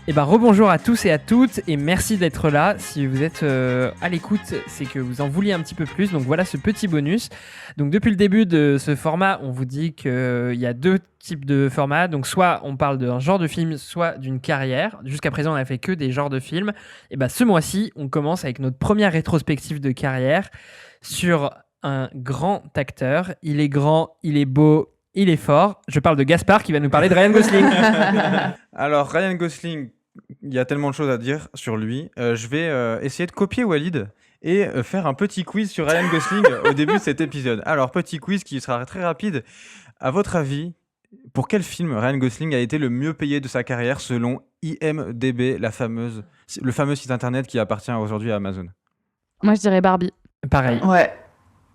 Et rebonjour à tous et à toutes et merci d'être là. Si vous êtes à l'écoute, c'est que vous en vouliez un petit peu plus. Donc voilà ce petit bonus. Donc depuis le début de ce format, on vous dit qu'il y a deux types de formats. Donc soit on parle d'un genre de film, soit d'une carrière. Jusqu'à présent, on n'a fait que des genres de films. Et ce mois-ci, on commence avec notre première rétrospective de carrière sur un grand acteur. Il est grand, il est beau, il est fort. Je parle de Gaspard qui va nous parler de Ryan Gosling. Alors Ryan Gosling, il y a tellement de choses à dire sur lui. Je vais essayer de copier Walid et faire un petit quiz sur Ryan Gosling au début de cet épisode. Alors, petit quiz qui sera très rapide. À votre avis, pour quel film Ryan Gosling a été le mieux payé de sa carrière selon IMDb, le fameux site internet qui appartient aujourd'hui à Amazon? Moi, je dirais Barbie. Pareil. Ouais,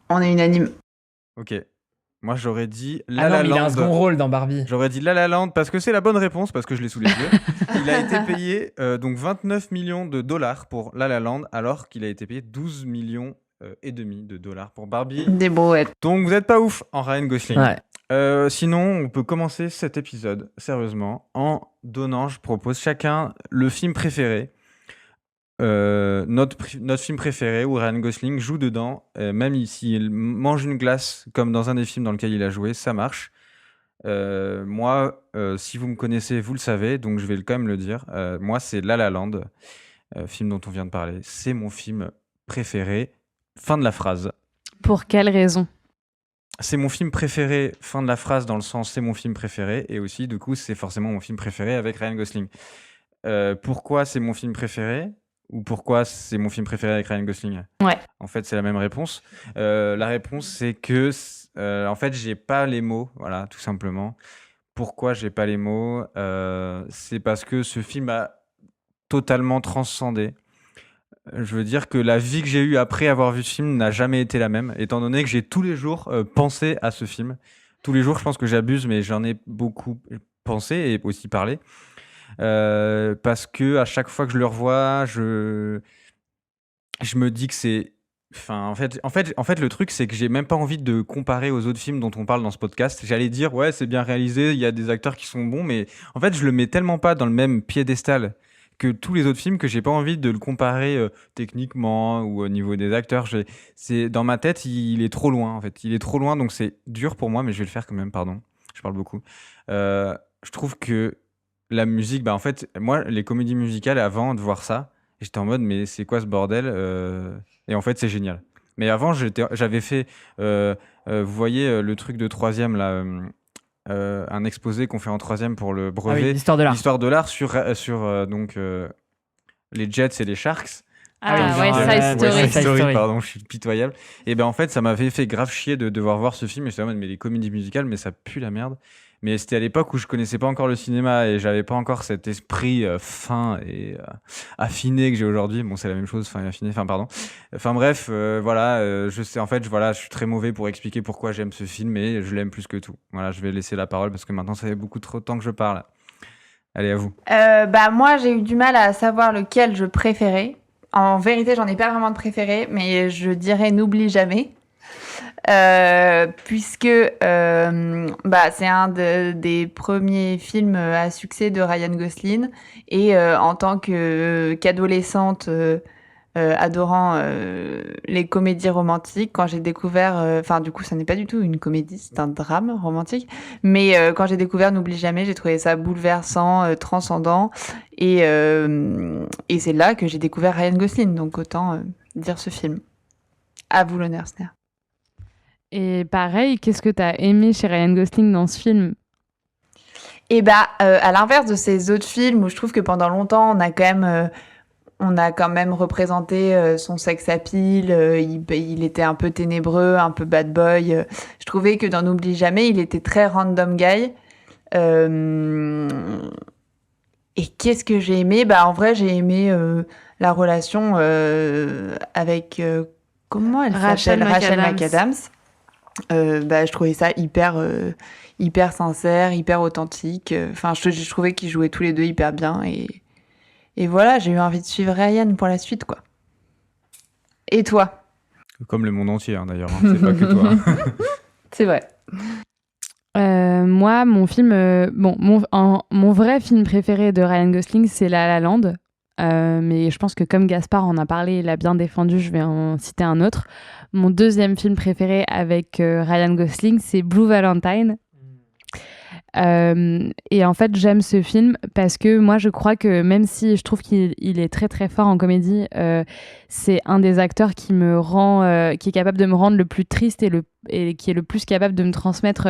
on est unanime. Ok. Moi, j'aurais dit La La Land. Il a un second rôle dans Barbie. J'aurais dit La La Land parce que c'est la bonne réponse, parce que je l'ai sous les yeux. Il a été payé donc 29 millions de dollars pour La La Land, alors qu'il a été payé 12 millions et demi de dollars pour Barbie. Des brouettes. Donc, vous n'êtes pas ouf en Ryan Gosling. Ouais. Sinon, on peut commencer cet épisode, sérieusement, en donnant, je propose, chacun le film préféré. Notre film préféré où Ryan Gosling joue dedans, même s'il mange une glace comme dans un des films dans lequel il a joué, ça marche. Moi, si vous me connaissez, vous le savez, donc je vais quand même le dire. Moi, c'est La La Land, film dont on vient de parler. C'est mon film préféré. Fin de la phrase. Pour quelle raison? C'est mon film préféré, fin de la phrase, dans le sens c'est mon film préféré, et aussi, du coup, c'est forcément mon film préféré avec Ryan Gosling. Pourquoi c'est mon film préféré? Ou pourquoi c'est mon film préféré avec Ryan Gosling? Ouais. En fait, c'est la même réponse. La réponse, c'est que, en fait, j'ai pas les mots, voilà, tout simplement. Pourquoi j'ai pas les mots? C'est parce que ce film a totalement transcendé. Je veux dire que la vie que j'ai eue après avoir vu ce film n'a jamais été la même, étant donné que j'ai tous les jours pensé à ce film. Tous les jours, je pense que j'abuse, mais j'en ai beaucoup pensé et aussi parlé. Parce que à chaque fois que je le revois, je me dis que c'est... en fait, le truc, c'est que j'ai même pas envie de comparer aux autres films dont on parle dans ce podcast. J'allais dire, ouais, c'est bien réalisé, il y a des acteurs qui sont bons, mais en fait, je le mets tellement pas dans le même piédestal que tous les autres films que j'ai pas envie de le comparer techniquement ou au niveau des acteurs. C'est dans ma tête, il est trop loin, en fait. Il est trop loin, donc c'est dur pour moi, mais je vais le faire quand même, pardon. Je parle beaucoup. Je trouve que la musique, en fait, moi, les comédies musicales, avant de voir ça, j'étais en mode, mais c'est quoi ce bordel? Et en fait, c'est génial. Mais avant, j'avais fait, vous voyez, le truc de troisième, là, un exposé qu'on fait en troisième pour le brevet. Ah oui, l'histoire de l'art. L'histoire de l'art sur donc, les Jets et les Sharks. Side Story, pardon, je suis pitoyable. Et en fait, ça m'avait fait grave chier de devoir voir ce film. Et j'étais en mode, mais les comédies musicales, mais ça pue la merde. Mais c'était à l'époque où je connaissais pas encore le cinéma et j'avais pas encore cet esprit fin et affiné que j'ai aujourd'hui. Bon, c'est la même chose, fin et affiné, pardon. Enfin bref, voilà, je sais, en fait, je suis très mauvais pour expliquer pourquoi j'aime ce film, mais je l'aime plus que tout. Voilà, je vais laisser la parole parce que maintenant, ça fait beaucoup trop de temps que je parle. Allez, à vous. Moi, j'ai eu du mal à savoir lequel je préférais. En vérité, j'en ai pas vraiment de préféré, mais je dirais N'oublie jamais. Puisque c'est un des premiers films à succès de Ryan Gosling et en tant qu'adolescente adorant les comédies romantiques, quand j'ai découvert, du coup ça n'est pas du tout une comédie, c'est un drame romantique, mais quand j'ai découvert N'oublie jamais, j'ai trouvé ça bouleversant, transcendant et c'est là que j'ai découvert Ryan Gosling, donc autant dire ce film. À vous l'honneur, Sner. Et pareil, qu'est-ce que t'as aimé chez Ryan Gosling dans ce film? À l'inverse de ces autres films où je trouve que pendant longtemps on a quand même représenté son sex appeal, il était un peu ténébreux, un peu bad boy. Je trouvais que dans N'oublie jamais, il était très random guy. Et qu'est-ce que j'ai aimé? En vrai, j'ai aimé la relation avec comment elle s'appelle? Rachel McAdams. Je trouvais ça hyper sincère, hyper authentique. Je trouvais qu'ils jouaient tous les deux hyper bien et voilà, j'ai eu envie de suivre Ryan pour la suite, quoi. Et toi? Comme le monde entier, d'ailleurs. C'est pas que toi. C'est vrai. Moi, mon film, mon vrai film préféré de Ryan Gosling, c'est La La Land. Mais je pense que comme Gaspard en a parlé, il a bien défendu, je vais en citer un autre. Mon deuxième film préféré avec Ryan Gosling, c'est Blue Valentine. Et en fait, j'aime ce film parce que moi, je crois que même si je trouve qu'il est très très fort en comédie, c'est un des acteurs qui me rend, qui est capable de me rendre le plus triste et qui est le plus capable de me transmettre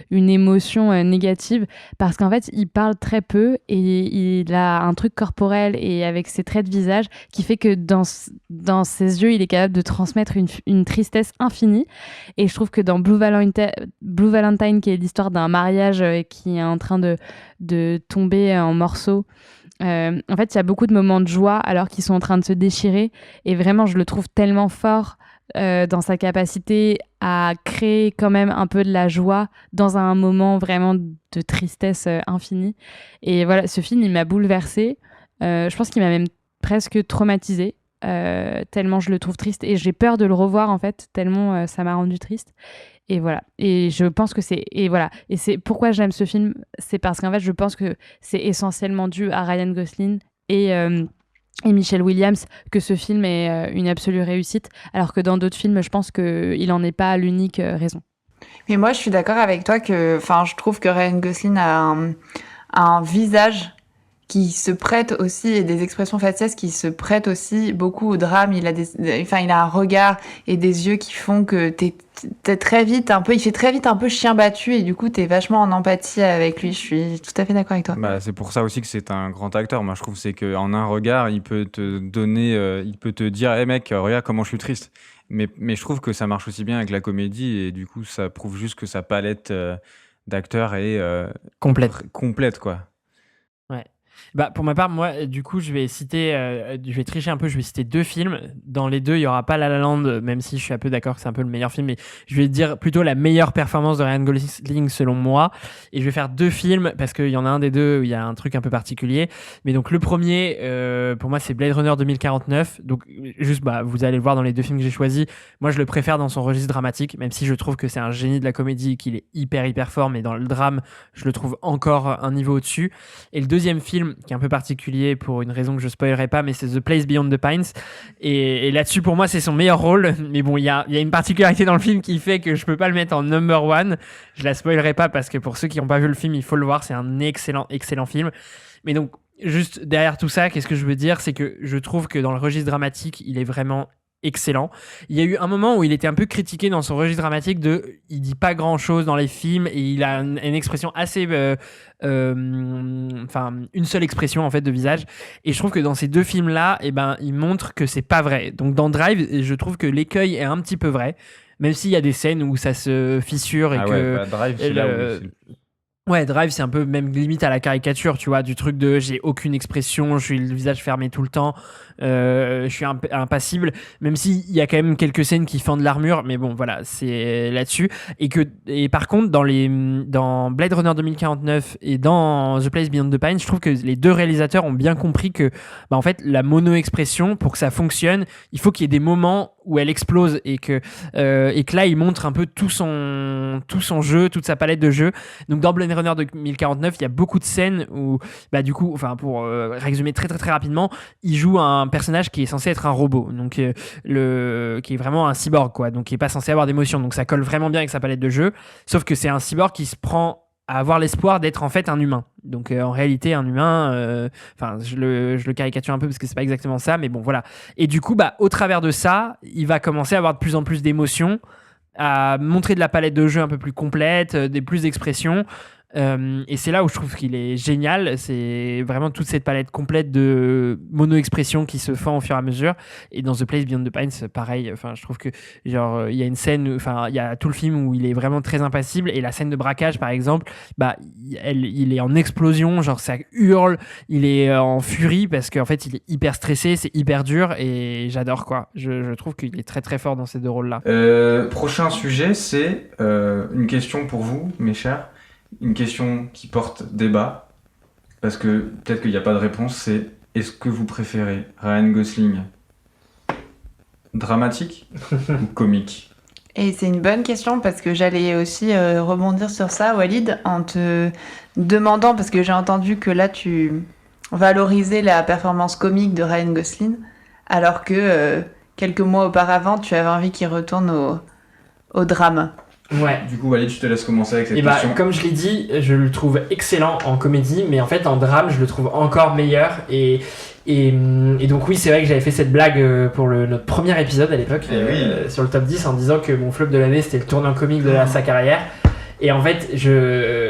une émotion négative, parce qu'en fait, il parle très peu et il a un truc corporel et avec ses traits de visage qui fait que dans ses yeux, il est capable de transmettre une tristesse infinie. Et je trouve que dans Blue Valentine, qui est l'histoire d'un mariage qui est en train de tomber en morceaux, en fait, il y a beaucoup de moments de joie alors qu'ils sont en train de se déchirer. Et vraiment, je le trouve tellement fort dans sa capacité à créer quand même un peu de la joie dans un moment vraiment de tristesse infinie. Et voilà, ce film, il m'a bouleversée. Je pense qu'il m'a même presque traumatisée, tellement je le trouve triste. Et j'ai peur de le revoir, en fait, tellement ça m'a rendu triste. Et voilà. Et je pense que c'est... Et voilà. Et c'est pourquoi j'aime ce film, c'est parce qu'en fait, je pense que c'est essentiellement dû à Ryan Gosling et Michelle Williams que ce film est une absolue réussite, alors que dans d'autres films, je pense qu'il n'en est pas l'unique raison. Mais moi, je suis d'accord avec toi que, je trouve que Ryan Gosling a un visage qui se prête aussi, et des expressions faciales qui se prêtent aussi beaucoup au drame. Il a un regard et des yeux qui font que t'es très vite il fait très vite un peu chien battu, et du coup t'es vachement en empathie avec lui. Je suis tout à fait d'accord avec toi. Bah, c'est pour ça aussi que c'est un grand acteur. Moi, je trouve c'est qu'en un regard, il peut te donner, il peut te dire, hey mec, regarde comment je suis triste. Mais je trouve que ça marche aussi bien avec la comédie, et du coup, ça prouve juste que sa palette d'acteurs est complète, quoi. Ouais. Bah, pour ma part, moi, du coup, je vais tricher un peu, je vais citer 2 films. Dans les 2, il n'y aura pas La La Land, même si je suis un peu d'accord que c'est un peu le meilleur film, mais je vais dire plutôt la meilleure performance de Ryan Gosling selon moi. Et je vais faire 2 films, parce qu'il y en a un des 2 où il y a un truc un peu particulier. Mais donc, le premier, pour moi, c'est Blade Runner 2049. Donc, juste, vous allez le voir dans les 2 films que j'ai choisis. Moi, je le préfère dans son registre dramatique, même si je trouve que c'est un génie de la comédie, qu'il est hyper fort, mais dans le drame, je le trouve encore un niveau au-dessus. Et le deuxième film, qui est un peu particulier pour une raison que je spoilerai pas, mais c'est The Place Beyond the Pines. Et là-dessus, pour moi, c'est son meilleur rôle. Mais bon, il y a une particularité dans le film qui fait que je peux pas le mettre en number one. Je la spoilerai pas parce que pour ceux qui n'ont pas vu le film, il faut le voir. C'est un excellent film. Mais donc, juste derrière tout ça, qu'est-ce que je veux dire? C'est que je trouve que dans le registre dramatique, il est vraiment excellent. Il y a eu un moment où il était un peu critiqué dans son registre dramatique il dit pas grand chose dans les films et il a une expression assez une seule expression en fait de visage, et je trouve que dans ces 2 films là, il montre que c'est pas vrai. Donc dans Drive, je trouve que l'écueil est un petit peu vrai, même s'il y a des scènes où ça se fissure et Drive, c'est là où Ouais, Drive, c'est un peu même limite à la caricature, tu vois, du truc de j'ai aucune expression, je suis le visage fermé tout le temps, je suis impassible, même s'il y a quand même quelques scènes qui fendent l'armure, mais bon, voilà, c'est là-dessus. Et par contre, dans Blade Runner 2049 et dans The Place Beyond the Pines, je trouve que les 2 réalisateurs ont bien compris que, en fait, la mono-expression, pour que ça fonctionne, il faut qu'il y ait des moments où elle explose et que là, il montre un peu tout son jeu, toute sa palette de jeux. Donc, dans Blade Runner 2049, il y a beaucoup de scènes où, pour résumer très très très rapidement, il joue un personnage qui est censé être un robot, donc qui est vraiment un cyborg, quoi, donc qui est pas censé avoir d'émotion. Donc ça colle vraiment bien avec sa palette de jeux, sauf que c'est un cyborg qui se prend à avoir l'espoir d'être en fait un humain. Donc en réalité, un humain, je le caricature un peu parce que c'est pas exactement ça, mais bon, voilà. Et du coup, au travers de ça, il va commencer à avoir de plus en plus d'émotions, à montrer de la palette de jeux un peu plus complète, des plus d'expressions. Et c'est là où je trouve qu'il est génial. C'est vraiment toute cette palette complète de mono-expression qui se fend au fur et à mesure. Et dans The Place Beyond the Pines, pareil. Je trouve que il y a une scène, il y a tout le film où il est vraiment très impassible. Et la scène de braquage, par exemple, il est en explosion, genre ça hurle, il est en furie parce qu'en fait il est hyper stressé, c'est hyper dur et j'adore, quoi. Je trouve qu'il est très très fort dans ces 2 rôles-là. Prochain sujet, c'est une question pour vous, mes chers. Une question qui porte débat, parce que peut-être qu'il n'y a pas de réponse, c'est: est-ce que vous préférez Ryan Gosling dramatique ou comique? Et c'est une bonne question parce que j'allais aussi rebondir sur ça, Walid, en te demandant, parce que j'ai entendu que là tu valorisais la performance comique de Ryan Gosling, alors que quelques mois auparavant tu avais envie qu'il retourne au drame. Ouais. Du coup, Walid, je te laisse commencer avec cette Et question. comme je l'ai dit, je le trouve excellent en comédie, mais en fait en drame, je le trouve encore meilleur. Et donc oui, c'est vrai que j'avais fait cette blague pour notre premier épisode à l'époque, sur le top 10, en disant que mon flop de l'année, c'était le tournant comique de sa carrière. Et en fait,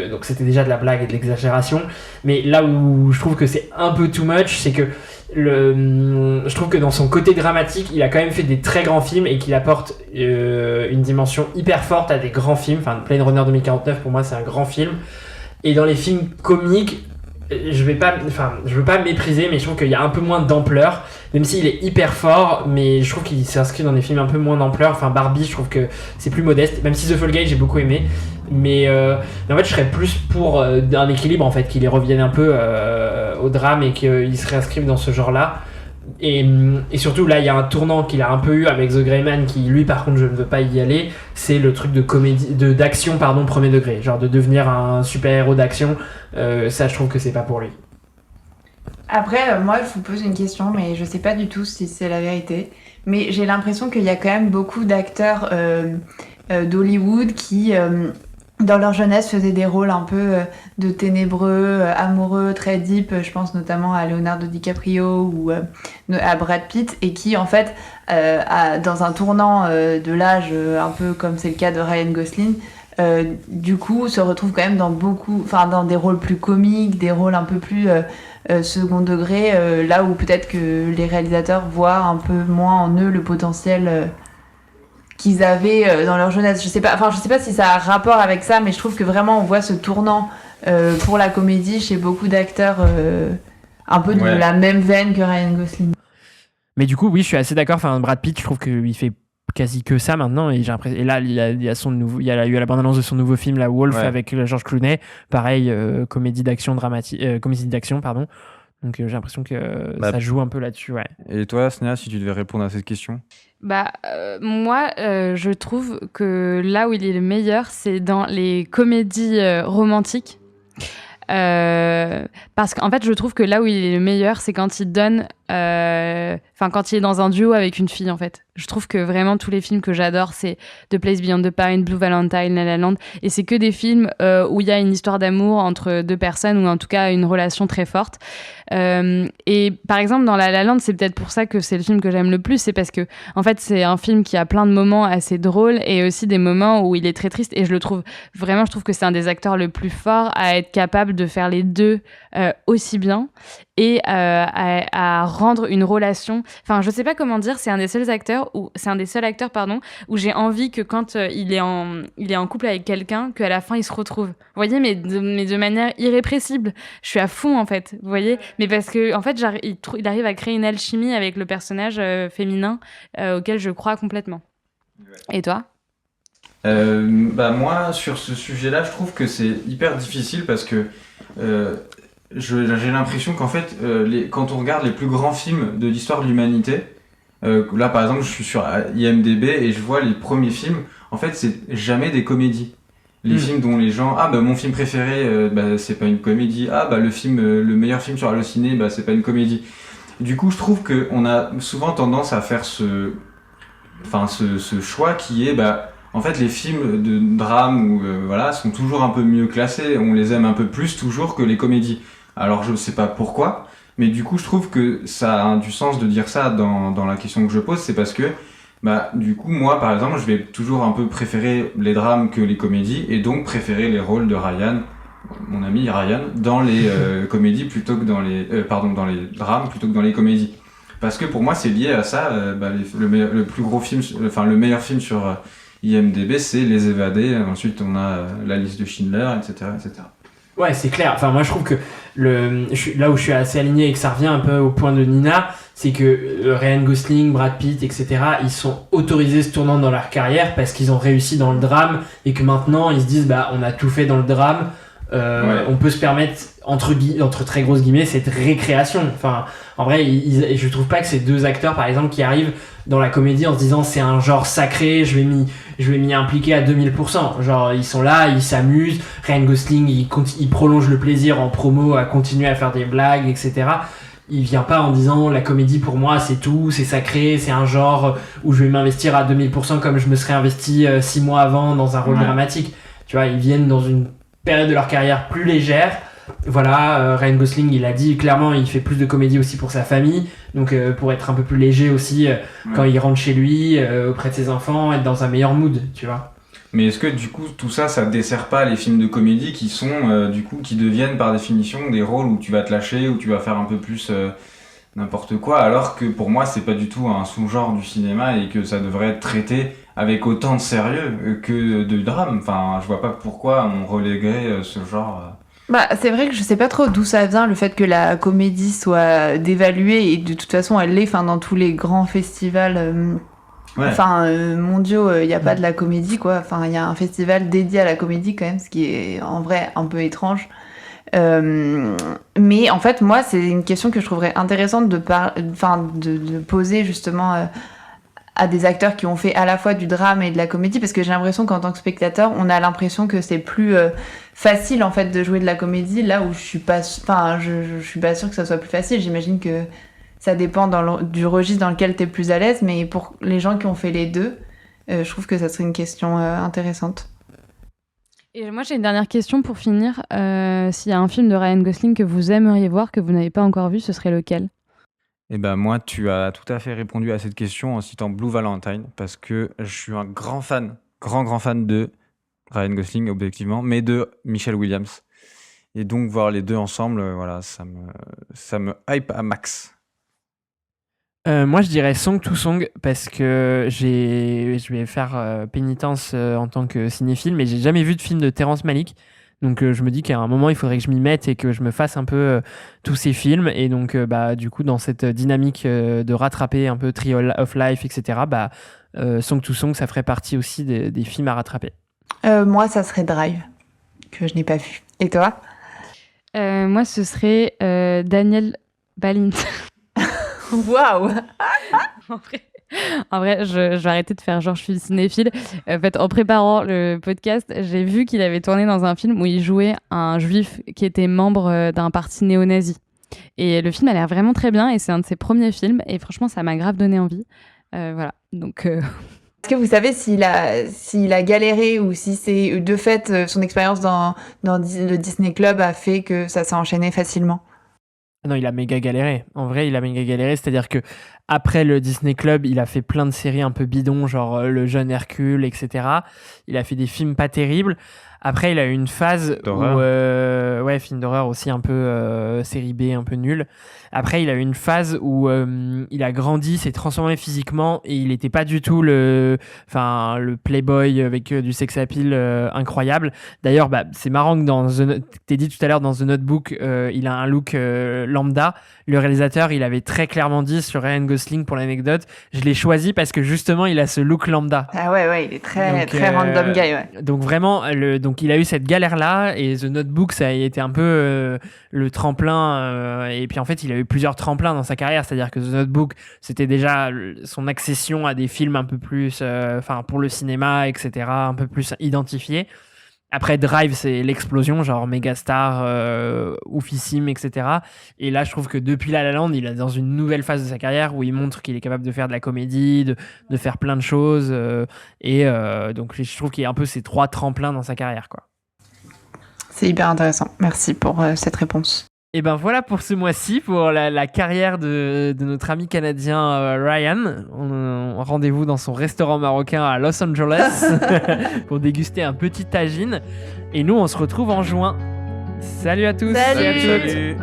donc c'était déjà de la blague et de l'exagération, mais là où je trouve que c'est un peu too much, c'est que je trouve que dans son côté dramatique, il a quand même fait des très grands films et qu'il apporte une dimension hyper forte à des grands films. Enfin, Blade Runner 2049, pour moi, c'est un grand film. Et dans les films comiques, je veux pas mépriser, mais je trouve qu'il y a un peu moins d'ampleur, même s'il est hyper fort, mais je trouve qu'il s'inscrit dans des films un peu moins d'ampleur. Enfin, Barbie, je trouve que c'est plus modeste, même si The Fall Guy, j'ai beaucoup aimé, mais en fait, je serais plus pour un équilibre, en fait, qu'il revienne un peu au drame et qu'il se réinscrive dans ce genre-là. Et surtout, là, il y a un tournant qu'il a un peu eu avec The Gray Man, qui, lui, par contre, je ne veux pas y aller. C'est le truc de comédie, d'action, premier degré. Genre de devenir un super-héros d'action. Ça, je trouve que c'est pas pour lui. Après, moi, je vous pose une question, mais je sais pas du tout si c'est la vérité. Mais j'ai l'impression qu'il y a quand même beaucoup d'acteurs d'Hollywood qui, dans leur jeunesse, faisaient des rôles un peu de ténébreux, amoureux, très deep. Je pense notamment à Leonardo DiCaprio ou à Brad Pitt, et qui, en fait, dans un tournant de l'âge, un peu comme c'est le cas de Ryan Gosling, du coup, se retrouvent quand même dans des rôles plus comiques, des rôles un peu plus second degré, là où peut-être que les réalisateurs voient un peu moins en eux le potentiel qu'ils avaient dans leur jeunesse. Je sais pas si ça a rapport avec ça, mais je trouve que vraiment on voit ce tournant pour la comédie chez beaucoup d'acteurs un peu de la même veine que Ryan Gosling. Mais du coup, oui, je suis assez d'accord. Enfin, Brad Pitt, je trouve qu'il fait quasi que ça maintenant, et j'ai l'impression. Et là, il y a eu la bande-annonce de son nouveau film, La Wolf, avec George Clooney. Pareil, comédie d'action pardon. Donc j'ai l'impression que ça joue un peu là-dessus, ouais. Et toi, Snéha, si tu devais répondre à cette question? Moi, je trouve que là où il est le meilleur, c'est dans les comédies romantiques. Parce qu'en fait, je trouve que là où il est le meilleur, c'est quand il donne, quand il est dans un duo avec une fille, en fait. Je trouve que vraiment tous les films que j'adore, c'est The Place Beyond the Pine, Blue Valentine, La La Land, et c'est que des films où il y a une histoire d'amour entre deux personnes, ou en tout cas une relation très forte. Et par exemple, dans La La Land, c'est peut-être pour ça que c'est le film que j'aime le plus, c'est parce que en fait, c'est un film qui a plein de moments assez drôles et aussi des moments où il est très triste. Et je trouve que c'est un des acteurs le plus fort à être capable de faire les deux aussi bien et à rendre une relation. Enfin, je sais pas comment dire. C'est un des seuls acteurs où j'ai envie que quand il est en couple avec quelqu'un, qu'à la fin il se retrouve. Vous voyez, mais de manière irrépressible. Je suis à fond en fait. Vous voyez, mais parce que en fait, il arrive à créer une alchimie avec le personnage féminin auquel je crois complètement. Et toi? Moi, sur ce sujet-là, je trouve que c'est hyper difficile parce que j'ai l'impression qu'en fait, quand on regarde les plus grands films de l'histoire de l'humanité, là par exemple, je suis sur IMDb et je vois les premiers films, en fait, c'est jamais des comédies. Les films dont les gens, mon film préféré, c'est pas une comédie. Le meilleur film sur Allociné, c'est pas une comédie. Du coup, je trouve qu'on a souvent tendance à faire ce choix qui est, en fait, les films de drame sont toujours un peu mieux classés. On les aime un peu plus toujours que les comédies. Alors, je sais pas pourquoi, mais du coup, je trouve que ça a du sens de dire ça dans la question que je pose. C'est parce que, du coup, moi, par exemple, je vais toujours un peu préférer les drames que les comédies et donc préférer les rôles de Ryan, mon ami Ryan, dans les comédies plutôt que dans les drames plutôt que dans les comédies. Parce que pour moi, c'est lié à ça. Le plus gros film, le meilleur film sur IMDb, c'est Les Évadés. Ensuite, on a La Liste de Schindler, etc., etc. Ouais, c'est clair. Enfin, moi, je trouve que là où je suis assez aligné et que ça revient un peu au point de Nina, c'est que Ryan Gosling, Brad Pitt, etc., ils sont autorisés ce tournant dans leur carrière parce qu'ils ont réussi dans le drame et que maintenant, ils se disent, on a tout fait dans le drame. on peut se permettre entre très grosses guillemets cette récréation. Enfin, en vrai, je trouve pas que ces deux acteurs, par exemple, qui arrivent dans la comédie en se disant c'est un genre sacré, je vais m'y impliquer à 2000%. Genre, ils sont là, ils s'amusent. Ryan Gosling, il prolonge le plaisir en promo à continuer à faire des blagues, etc. Il vient pas en disant la comédie pour moi c'est tout, c'est sacré, c'est un genre où je vais m'investir à 2000% comme je me serais investi 6 mois avant dans un rôle dramatique. Tu vois, ils viennent dans une période de leur carrière plus légère. Voilà, Ryan Gosling, il a dit clairement, il fait plus de comédie aussi pour sa famille, donc pour être un peu plus léger aussi quand il rentre chez lui, auprès de ses enfants, être dans un meilleur mood, tu vois. Mais est-ce que du coup tout ça dessert pas les films de comédie qui sont qui deviennent par définition des rôles où tu vas te lâcher, où tu vas faire un peu plus n'importe quoi, alors que pour moi c'est pas du tout un sous-genre du cinéma et que ça devrait être traité avec autant de sérieux que de drame. Enfin, je vois pas pourquoi on reléguerait ce genre. Bah, c'est vrai que je sais pas trop d'où ça vient, le fait que la comédie soit dévaluée, et de toute façon elle l'est, dans tous les grands festivals mondiaux, il n'y a pas de la comédie, quoi. Il y a un festival dédié à la comédie quand même, ce qui est en vrai un peu étrange. Mais en fait, moi, c'est une question que je trouverais intéressante de poser justement à des acteurs qui ont fait à la fois du drame et de la comédie, parce que j'ai l'impression qu'en tant que spectateur, on a l'impression que c'est plus facile en fait de jouer de la comédie, là où je suis pas sûre que ça soit plus facile. J'imagine que ça dépend du registre dans lequel tu es plus à l'aise, mais pour les gens qui ont fait les deux, je trouve que ça serait une question intéressante. Et moi, j'ai une dernière question pour finir. S'il y a un film de Ryan Gosling que vous aimeriez voir, que vous n'avez pas encore vu, ce serait lequel ? Eh ben moi, tu as tout à fait répondu à cette question en citant Blue Valentine, parce que je suis un grand fan de Ryan Gosling, objectivement, mais de Michelle Williams. Et donc, voir les deux ensemble, voilà, ça me hype à max. Moi, je dirais Song to Song parce que je vais faire pénitence en tant que cinéphile, mais j'ai jamais vu de film de Terrence Malick. Donc, je me dis qu'à un moment, il faudrait que je m'y mette et que je me fasse un peu tous ces films. Et donc, du coup, dans cette dynamique de rattraper un peu Tree of Life, etc., Song to Song, ça ferait partie aussi des films à rattraper. Moi, ça serait Drive, que je n'ai pas vu. Et toi ? Moi, ce serait Daniel Balint. Waouh. En vrai, je vais arrêter de faire genre je suis cinéphile. En fait, en préparant le podcast, j'ai vu qu'il avait tourné dans un film où il jouait un juif qui était membre d'un parti néo-nazi. Et le film a l'air vraiment très bien et c'est un de ses premiers films et franchement, ça m'a grave donné envie. Voilà, donc... Est-ce que vous savez s'il a galéré ou si c'est de fait son expérience dans le Disney Club a fait que ça s'est enchaîné facilement ? Non, il a méga galéré. En vrai, il a méga galéré. C'est-à-dire que après le Disney Club, il a fait plein de séries un peu bidons, genre Le Jeune Hercule, etc. Il a fait des films pas terribles. Après, il a eu une phase d'horreur. où... film d'horreur aussi un peu série B, un peu nul. Après, il a eu une phase où il a grandi, s'est transformé physiquement et il n'était pas du tout le playboy avec du sex appeal incroyable. D'ailleurs, c'est marrant que t'es dit tout à l'heure dans The Notebook, il a un look lambda. Le réalisateur, il avait très clairement dit sur Ryan Gosling, pour l'anecdote, je l'ai choisi parce que justement, il a ce look lambda. Ah ouais, il est très random guy, ouais. Donc vraiment, donc il a eu cette galère-là et The Notebook, ça a été un peu le tremplin. Et puis en fait, il a eu plusieurs tremplins dans sa carrière. C'est-à-dire que The Notebook, c'était déjà son accession à des films un peu plus, pour le cinéma, etc., un peu plus identifiés. Après Drive, c'est l'explosion, genre mégastar, oufissime, etc. Et là, je trouve que depuis La La Land, il est dans une nouvelle phase de sa carrière où il montre qu'il est capable de faire de la comédie, de faire plein de choses. Donc, je trouve qu'il y a un peu ces 3 tremplins dans sa carrière, quoi. C'est hyper intéressant. Merci pour cette réponse. Et ben voilà pour ce mois-ci, pour la carrière de notre ami canadien Ryan. Rendez-vous dans son restaurant marocain à Los Angeles pour déguster un petit tagine. Et nous, on se retrouve en juin. Salut à tous. Salut. Salut.